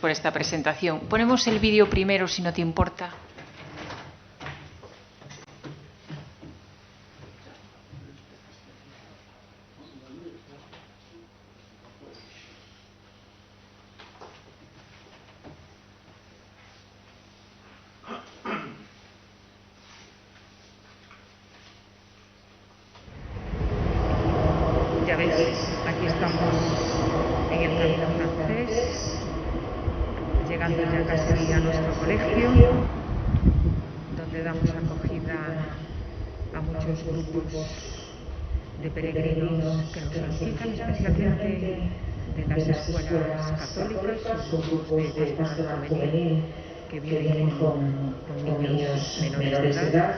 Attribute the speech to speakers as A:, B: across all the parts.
A: por esta presentación. Ponemos el vídeo primero, si no te importa.
B: Ya veis, aquí estamos en el camino francés, llegando ya casi a nuestro colegio, donde damos acogida a muchos grupos de peregrinos que nos solicitan, especialmente de las escuelas católicas, sus grupos de estancia juvenil que vienen con niños menores de edad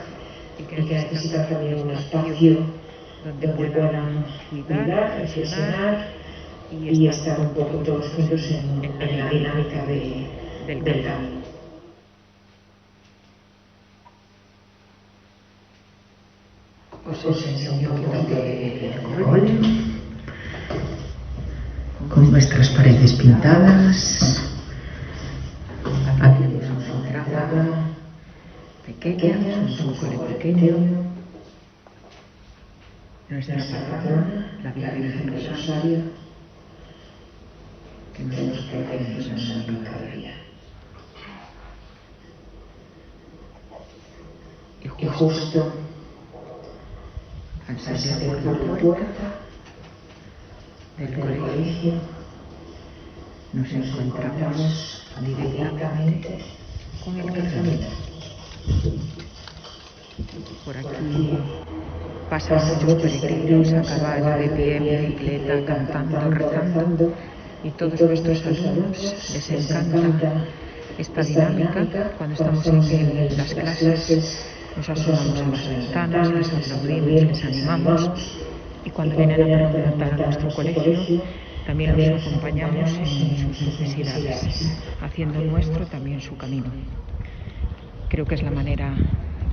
B: y que necesitan también un espacio donde puedan cuidar, reflexionar y estar un poco todos juntos en la dinámica del camino. Os enseño un poquito del cole, con nuestras paredes pintadas. Aquí tenemos una entrada pequeña, es un cole pequeño. Nuestra patrona, la Virgen del Rosario, que nos protege y nos ayuda cada día. Y justo al salir por la puerta del colegio nos encontramos directamente con el camino. Por aquí pasan muchos peregrinos a caballo, de pie, en bicicleta, cantando, rezando, y todos nuestros alumnos les encanta esta dinámica. Cuando estamos en las clases nos asomamos a las ventanas, les aplaudimos, les animamos, y cuando vienen a preguntar a nuestro colegio también los acompañamos en sus necesidades, haciendo nuestro también su camino. Creo que es la manera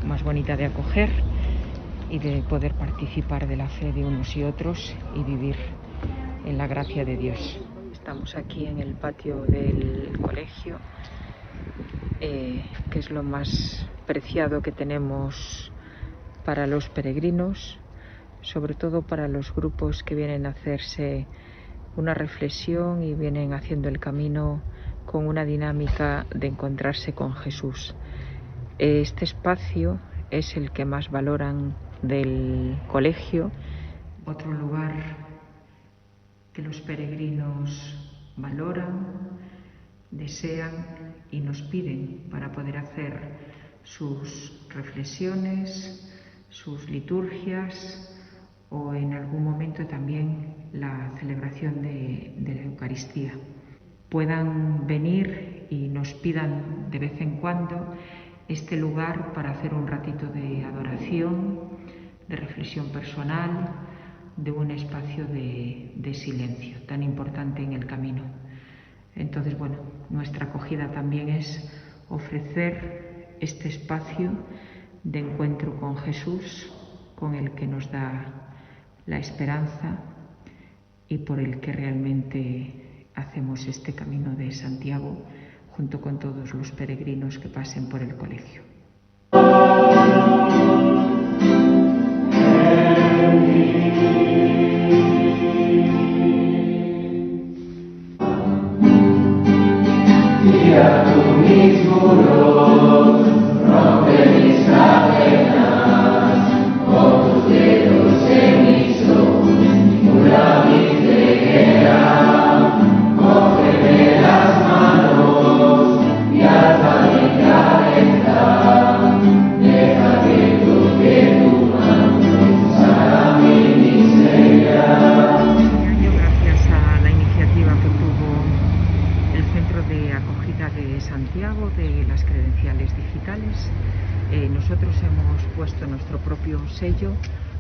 B: más bonita de acoger y de poder participar de la fe de unos y otros y vivir en la gracia de Dios. Estamos aquí en el patio del colegio, que es lo más preciado que tenemos para los peregrinos, sobre todo para los grupos que vienen a hacerse una reflexión y vienen haciendo el camino con una dinámica de encontrarse con Jesús. Este espacio es el que más valoran del colegio. Otro lugar que los peregrinos valoran, desean y nos piden para poder hacer sus reflexiones, sus liturgias o en algún momento también la celebración de la Eucaristía. Puedan venir y nos pidan de vez en cuando este lugar para hacer un ratito de adoración, de reflexión personal, de un espacio de silencio tan importante en el camino. Entonces, bueno, nuestra acogida también es ofrecer este espacio de encuentro con Jesús, con el que nos da la esperanza y por el que realmente hacemos este camino de Santiago junto con todos los peregrinos que pasen por el colegio. Santiago de las credenciales digitales, nosotros hemos puesto nuestro propio sello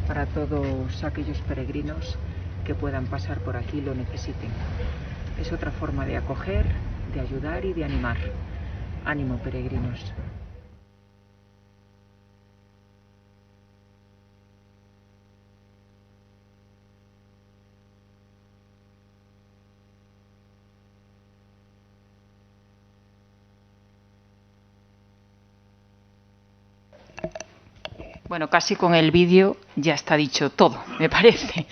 B: para todos aquellos peregrinos que puedan pasar por aquí y lo necesiten. Es otra forma de acoger, de ayudar y de animar. Ánimo, peregrinos. Bueno, casi con el vídeo ya está dicho todo, me parece.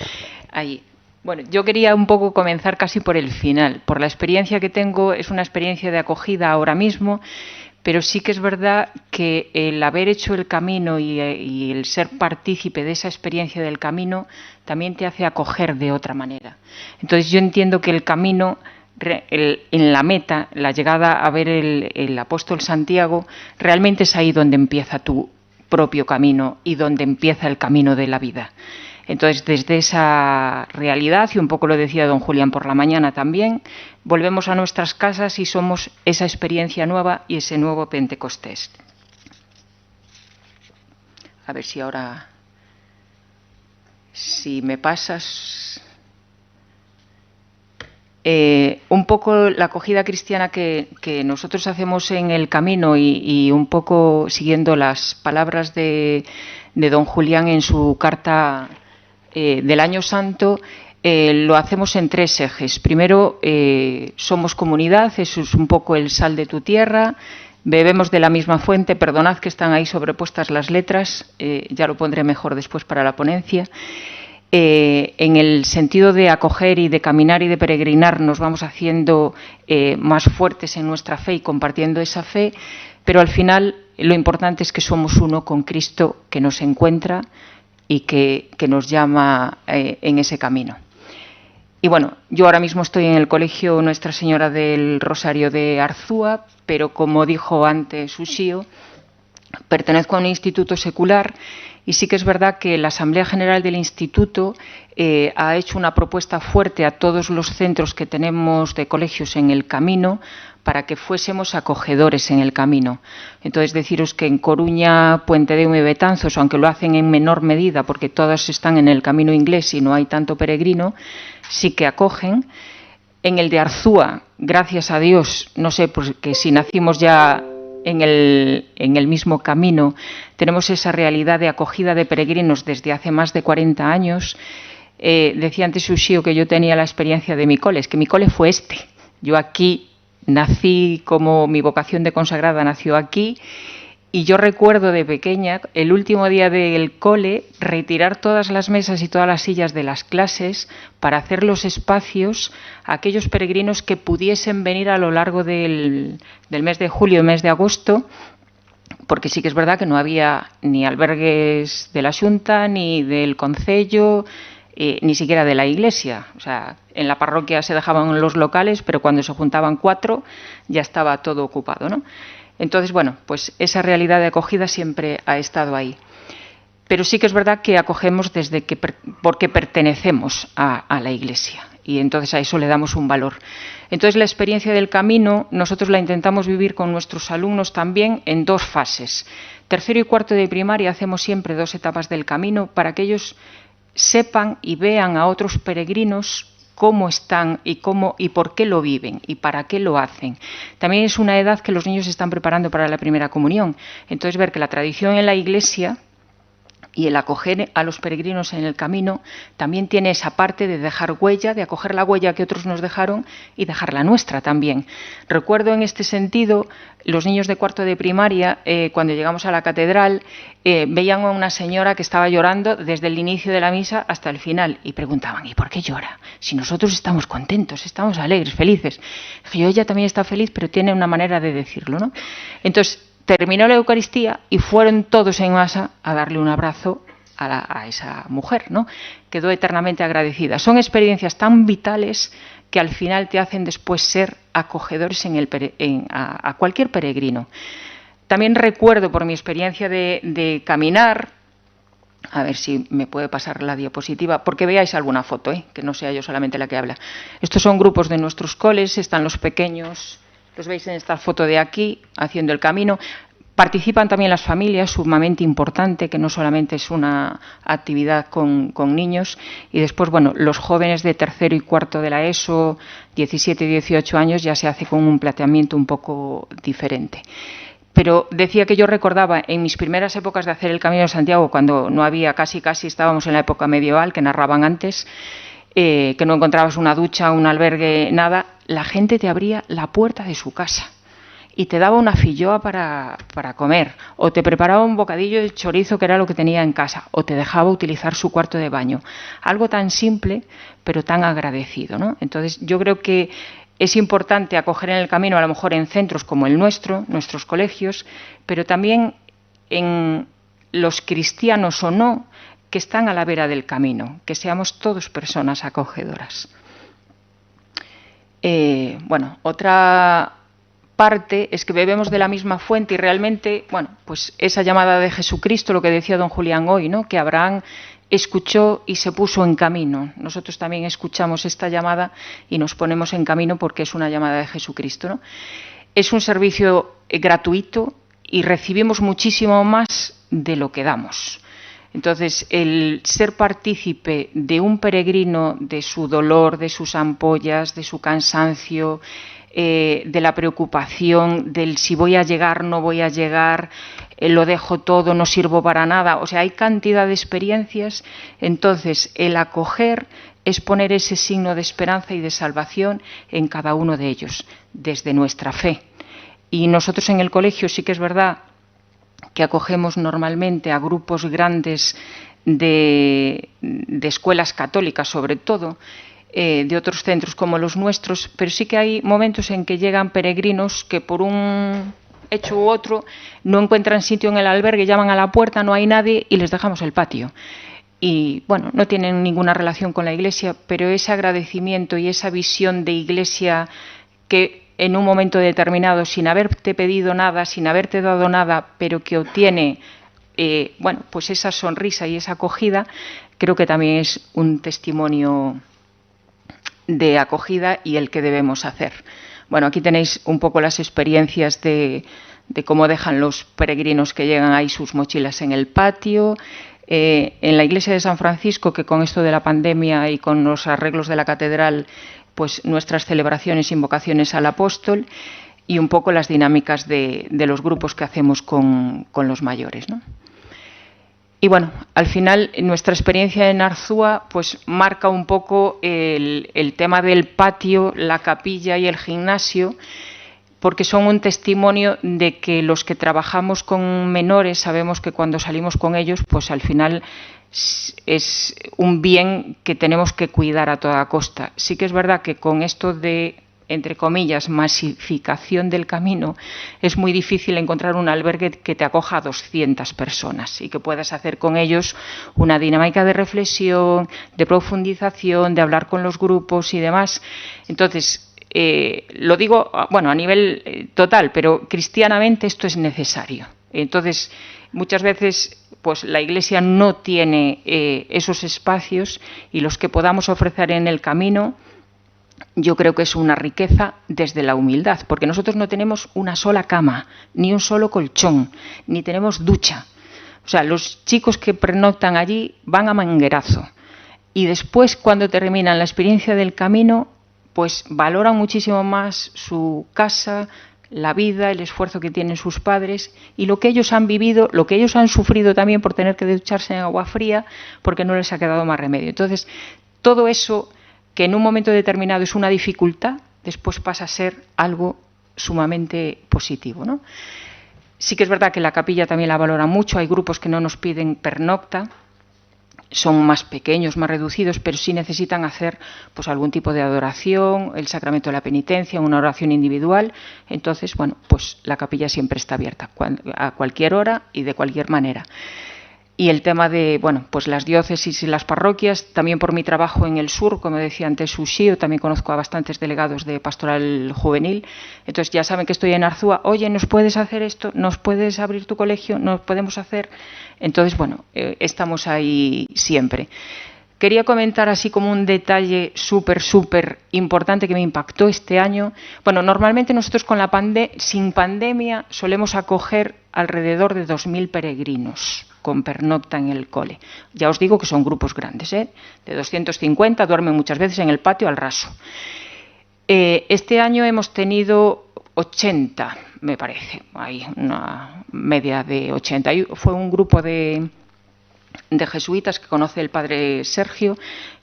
B: Ahí. Bueno, yo quería un poco comenzar casi por el final. Por la experiencia que tengo, es una experiencia de acogida ahora mismo, pero sí que es verdad que el haber hecho el camino y el ser partícipe de esa experiencia del camino también te hace acoger de otra manera. Entonces yo entiendo que el camino, en la meta, la llegada a ver el apóstol Santiago, realmente es ahí donde empieza tu propio camino y donde empieza el camino de la vida. Entonces, desde esa realidad, y un poco lo decía don Julián por la mañana también, volvemos a nuestras casas y somos esa experiencia nueva y ese nuevo Pentecostés. A ver si ahora, si me pasas. Un poco la acogida cristiana que nosotros hacemos en el camino y un poco siguiendo las palabras de don Julián en su carta del Año Santo, lo hacemos en 3 ejes. Primero, somos comunidad, eso es un poco el sal de tu tierra, bebemos de la misma fuente, perdonad que están ahí sobrepuestas las letras, ya lo pondré mejor después para la ponencia. En el sentido de acoger y de caminar y de peregrinar, nos vamos haciendo más fuertes en nuestra fe y compartiendo esa fe, pero al final lo importante es que somos uno con Cristo, que nos encuentra y que nos llama en ese camino. Y bueno, yo ahora mismo estoy en el Colegio Nuestra Señora del Rosario de Arzúa, pero como dijo antes Uxío, pertenezco a un instituto secular y sí que es verdad que la Asamblea General del Instituto ha hecho una propuesta fuerte a todos los centros que tenemos de colegios en el camino para que fuésemos acogedores en el camino. Entonces, deciros que en Coruña, Puentedeume y Betanzos, aunque lo hacen en menor medida porque todas están en el camino inglés y no hay tanto peregrino, sí que acogen. En el de Arzúa, gracias a Dios, no sé, porque si nacimos ya en el mismo camino, tenemos esa realidad de acogida de peregrinos desde hace más de 40 años. Decía antes Uxío que yo tenía la experiencia de mi cole, es que mi cole fue este. Yo aquí nací, como mi vocación de consagrada nació aquí, y yo recuerdo de pequeña, el último día del cole, retirar todas las mesas y todas las sillas de las clases para hacer los espacios a aquellos peregrinos que pudiesen venir a lo largo del mes de julio, mes de agosto, porque sí que es verdad que no había ni albergues de la Xunta, ni del Concello, ni siquiera de la Iglesia. O sea, en la parroquia se dejaban los locales, pero cuando se juntaban 4 ya estaba todo ocupado, ¿no? Entonces, bueno, pues esa realidad de acogida siempre ha estado ahí. Pero sí que es verdad que acogemos porque pertenecemos a la Iglesia y entonces a eso le damos un valor. Entonces, la experiencia del camino nosotros la intentamos vivir con nuestros alumnos también en 2 fases. Tercero y cuarto de primaria hacemos siempre 2 etapas del camino para que ellos sepan y vean a otros peregrinos cómo están y por qué lo viven y para qué lo hacen. También es una edad que los niños se están preparando para la primera comunión. Entonces, ver que la tradición en la Iglesia y el acoger a los peregrinos en el camino también tiene esa parte de dejar huella, de acoger la huella que otros nos dejaron y dejar la nuestra también. Recuerdo en este sentido, los niños de cuarto de primaria, cuando llegamos a la catedral, veían a una señora que estaba llorando desde el inicio de la misa hasta el final y preguntaban, ¿y por qué llora? Si nosotros estamos contentos, estamos alegres, felices. Yo, ella también está feliz, pero tiene una manera de decirlo, ¿no? Entonces, terminó la Eucaristía y fueron todos en masa a darle un abrazo a esa mujer, ¿no? Quedó eternamente agradecida. Son experiencias tan vitales que al final te hacen después ser acogedores a cualquier peregrino. También recuerdo por mi experiencia de caminar, a ver si me puede pasar la diapositiva, porque veáis alguna foto, que no sea yo solamente la que habla. Estos son grupos de nuestros coles, están los pequeños. Los veis en esta foto de aquí, haciendo el camino. Participan también las familias, sumamente importante, que no solamente es una actividad con niños. Y después, bueno, los jóvenes de tercero y cuarto de la ESO, 17 y 18 años, ya se hace con un planteamiento un poco diferente. Pero decía que yo recordaba en mis primeras épocas de hacer el Camino de Santiago, cuando no había casi estábamos en la época medieval, que narraban antes, que no encontrabas una ducha, un albergue, nada, la gente te abría la puerta de su casa y te daba una filloa para comer, o te preparaba un bocadillo de chorizo que era lo que tenía en casa, o te dejaba utilizar su cuarto de baño. Algo tan simple, pero tan agradecido, ¿no? Entonces, yo creo que es importante acoger en el camino, a lo mejor en centros como el nuestro, nuestros colegios, pero también en los cristianos o no, que están a la vera del camino, que seamos todos personas acogedoras. Bueno, otra parte es que bebemos de la misma fuente y realmente, bueno, pues esa llamada de Jesucristo, lo que decía don Julián hoy, ¿no? Que Abraham escuchó y se puso en camino. Nosotros también escuchamos esta llamada y nos ponemos en camino porque es una llamada de Jesucristo, ¿no? Es un servicio gratuito y recibimos muchísimo más de lo que damos. Entonces, el ser partícipe de un peregrino, de su dolor, de sus ampollas, de su cansancio, de la preocupación, del si voy a llegar, no voy a llegar, lo dejo todo, no sirvo para nada. O sea, hay cantidad de experiencias. Entonces, el acoger es poner ese signo de esperanza y de salvación en cada uno de ellos, desde nuestra fe. Y nosotros en el colegio sí que es verdad que acogemos normalmente a grupos grandes de escuelas católicas, sobre todo, de otros centros como los nuestros, pero sí que hay momentos en que llegan peregrinos que por un hecho u otro no encuentran sitio en el albergue, llaman a la puerta, no hay nadie y les dejamos el patio. Y bueno, no tienen ninguna relación con la Iglesia, pero ese agradecimiento y esa visión de Iglesia que en un momento determinado, sin haberte pedido nada, sin haberte dado nada, pero que obtiene bueno, pues esa sonrisa y esa acogida, creo que también es un testimonio de acogida y el que debemos hacer. Bueno, aquí tenéis un poco las experiencias de cómo dejan los peregrinos que llegan ahí sus mochilas en el patio. En la iglesia de San Francisco, que con esto de la pandemia y con los arreglos de la catedral, pues nuestras celebraciones e invocaciones al apóstol y un poco las dinámicas de los grupos que hacemos con los mayores, ¿no? Y bueno, al final nuestra experiencia en Arzúa pues marca un poco el tema del patio, la capilla y el gimnasio, porque son un testimonio de que los que trabajamos con menores sabemos que cuando salimos con ellos, pues al final es un bien que tenemos que cuidar a toda costa. Sí que es verdad que con esto de, entre comillas, masificación del camino, es muy difícil encontrar un albergue que te acoja a 200 personas y que puedas hacer con ellos una dinámica de reflexión, de profundización, de hablar con los grupos y demás. Entonces, lo digo, bueno, a nivel total, pero cristianamente esto es necesario. Entonces, muchas veces pues la Iglesia no tiene esos espacios y los que podamos ofrecer en el camino, yo creo que es una riqueza desde la humildad, porque nosotros no tenemos una sola cama, ni un solo colchón, ni tenemos ducha. O sea, los chicos que pernoctan allí van a manguerazo y después, cuando terminan la experiencia del camino, pues valoran muchísimo más su casa, la vida, el esfuerzo que tienen sus padres y lo que ellos han vivido, lo que ellos han sufrido también por tener que ducharse en agua fría porque no les ha quedado más remedio. Entonces, todo eso que en un momento determinado es una dificultad, después pasa a ser algo sumamente positivo, ¿no? Sí que es verdad que la capilla también la valora mucho, hay grupos que no nos piden pernocta, son más pequeños, más reducidos, pero sí necesitan hacer pues algún tipo de adoración, el sacramento de la penitencia, una oración individual. Entonces, bueno, pues la capilla siempre está abierta a cualquier hora y de cualquier manera. Y el tema de, bueno, pues las diócesis y las parroquias, también por mi trabajo en el sur, como decía antes Sushi, también conozco a bastantes delegados de pastoral juvenil, entonces ya saben que estoy en Arzúa, oye, ¿nos puedes hacer esto? ¿Nos puedes abrir tu colegio? ¿Nos podemos hacer? Entonces, bueno, estamos ahí siempre. Quería comentar así como un detalle súper importante que me impactó este año. Bueno, normalmente nosotros con sin pandemia solemos acoger alrededor de 2.000 peregrinos con pernocta en el cole. Ya os digo que son grupos grandes, de 250, duermen muchas veces en el patio al raso. Este año hemos tenido 80, me parece, hay una media de 80. Fue un grupo de jesuitas que conoce el padre Sergio,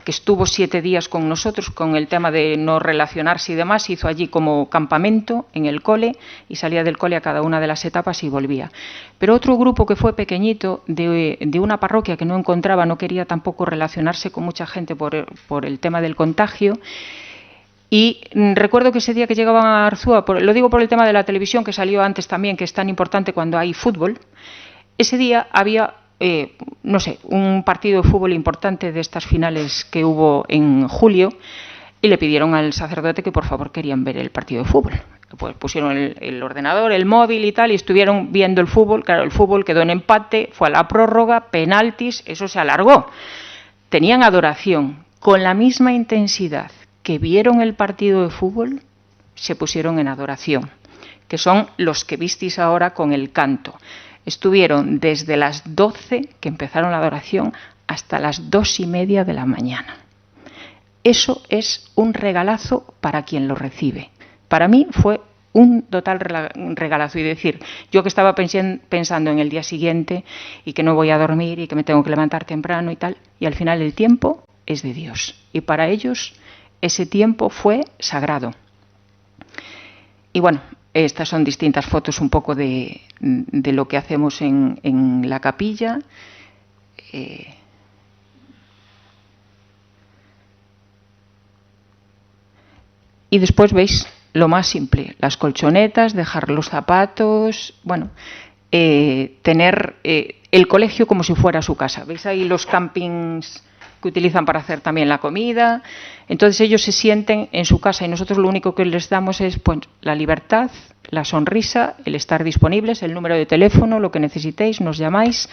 B: que estuvo 7 días con nosotros con el tema de no relacionarse y demás. Hizo allí como campamento en el cole y salía del cole a cada una de las etapas y volvía. Pero otro grupo que fue pequeñito, de una parroquia que no encontraba, no quería tampoco relacionarse con mucha gente por el tema del contagio. Y recuerdo que ese día que llegaban a Arzúa, lo digo por el tema de la televisión que salió antes también, que es tan importante cuando hay fútbol, ese día había, no sé, un partido de fútbol importante de estas finales que hubo en julio, y le pidieron al sacerdote que por favor querían ver el partido de fútbol. Pues pusieron el ordenador, el móvil y tal, y estuvieron viendo el fútbol. Claro, el fútbol quedó en empate, fue a la prórroga, penaltis, eso se alargó. Tenían adoración. Con la misma intensidad que vieron el partido de fútbol, se pusieron en adoración, que son los que visteis ahora con el canto. Estuvieron desde las 12, que empezaron la adoración, hasta las 2:30 de la mañana. Eso es un regalazo para quien lo recibe. Para mí fue un total regalazo. Y decir, yo que estaba pensando en el día siguiente y que no voy a dormir y que me tengo que levantar temprano y tal, y al final el tiempo es de Dios. Y para ellos ese tiempo fue sagrado. Y bueno, estas son distintas fotos un poco de lo que hacemos en la capilla. Y después veis lo más simple, las colchonetas, dejar los zapatos, bueno, tener el colegio como si fuera su casa. ¿Veis ahí los campings que utilizan para hacer también la comida? Entonces ellos se sienten en su casa y nosotros lo único que les damos es pues, la libertad, la sonrisa, el estar disponibles, el número de teléfono, lo que necesitéis, nos llamáis.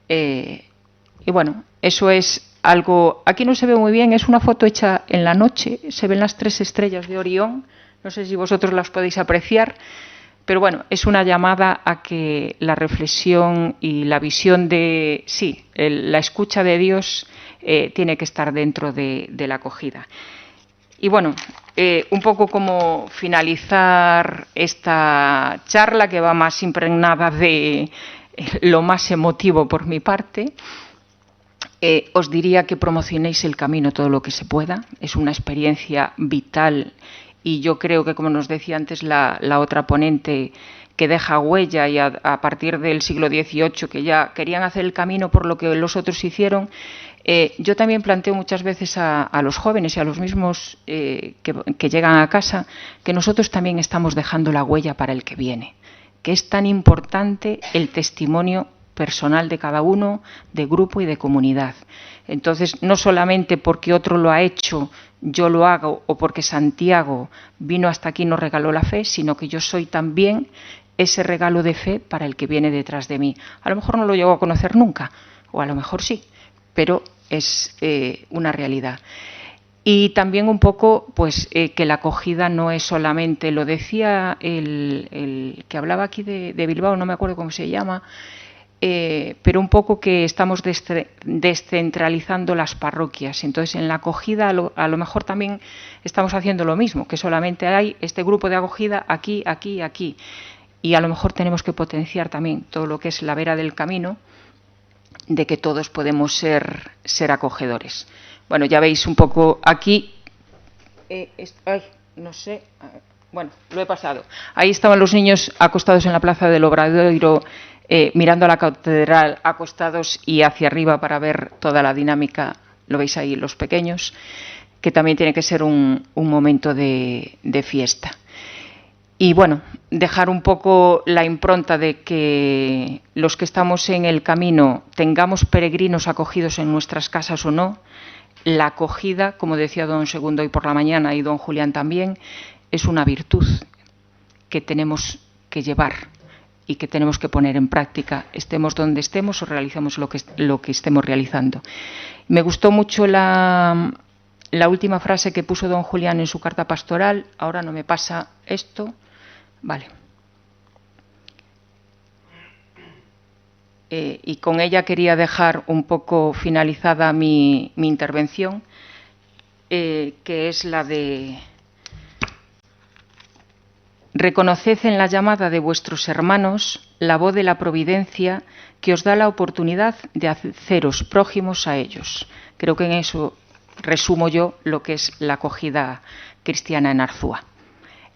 B: Y bueno, eso es algo, aquí no se ve muy bien, es una foto hecha en la noche, se ven las 3 estrellas de Orión, no sé si vosotros las podéis apreciar, pero bueno, es una llamada a que la reflexión y la visión de, sí, la escucha de Dios tiene que estar dentro de la acogida. Y bueno, un poco como finalizar esta charla que va más impregnada de lo más emotivo por mi parte, os diría que promocionéis el camino todo lo que se pueda. Es una experiencia vital y yo creo que, como nos decía antes la otra ponente, que deja huella y a partir del siglo XVIII que ya querían hacer el camino por lo que los otros hicieron. Yo también planteo muchas veces a los jóvenes y a los mismos que llegan a casa que nosotros también estamos dejando la huella para el que viene, que es tan importante el testimonio personal de cada uno, de grupo y de comunidad. Entonces, no solamente porque otro lo ha hecho, yo lo hago, o porque Santiago vino hasta aquí y nos regaló la fe, sino que yo soy también ese regalo de fe para el que viene detrás de mí. A lo mejor no lo llego a conocer nunca, o a lo mejor sí, pero es una realidad. Y también un poco pues que la acogida no es solamente, lo decía el que hablaba aquí de Bilbao, no me acuerdo cómo se llama, pero un poco que estamos descentralizando las parroquias. Entonces, en la acogida a lo mejor también estamos haciendo lo mismo, que solamente hay este grupo de acogida aquí, aquí, aquí. Y a lo mejor tenemos que potenciar también todo lo que es la vera del camino, de que todos podemos ser acogedores. Bueno, ya veis un poco aquí, no sé, bueno, lo he pasado. Ahí estaban los niños acostados en la plaza del Obradoiro, mirando a la catedral, acostados y hacia arriba para ver toda la dinámica. Lo veis ahí, los pequeños, que también tiene que ser un momento de fiesta. Y bueno, dejar un poco la impronta de que los que estamos en el camino tengamos peregrinos acogidos en nuestras casas o no. La acogida, como decía don Segundo hoy por la mañana y don Julián también, es una virtud que tenemos que llevar y que tenemos que poner en práctica, estemos donde estemos o realicemos lo que estemos realizando. Me gustó mucho la última frase que puso don Julián en su carta pastoral. Ahora no me pasa esto. Vale. Y con ella quería dejar un poco finalizada mi intervención, que es la de
A: Reconoced en la llamada de vuestros hermanos la voz de la providencia que os da la oportunidad de haceros prójimos a ellos. Creo que en eso resumo yo lo que es la acogida cristiana en Arzúa.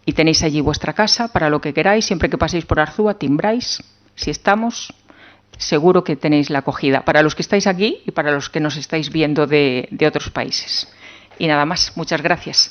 A: Y tenéis allí vuestra casa para lo que queráis. Siempre que paséis por Arzúa, timbráis. Si estamos, seguro que tenéis la acogida para los que estáis aquí y para los que nos estáis viendo de otros países. Y nada más. Muchas gracias.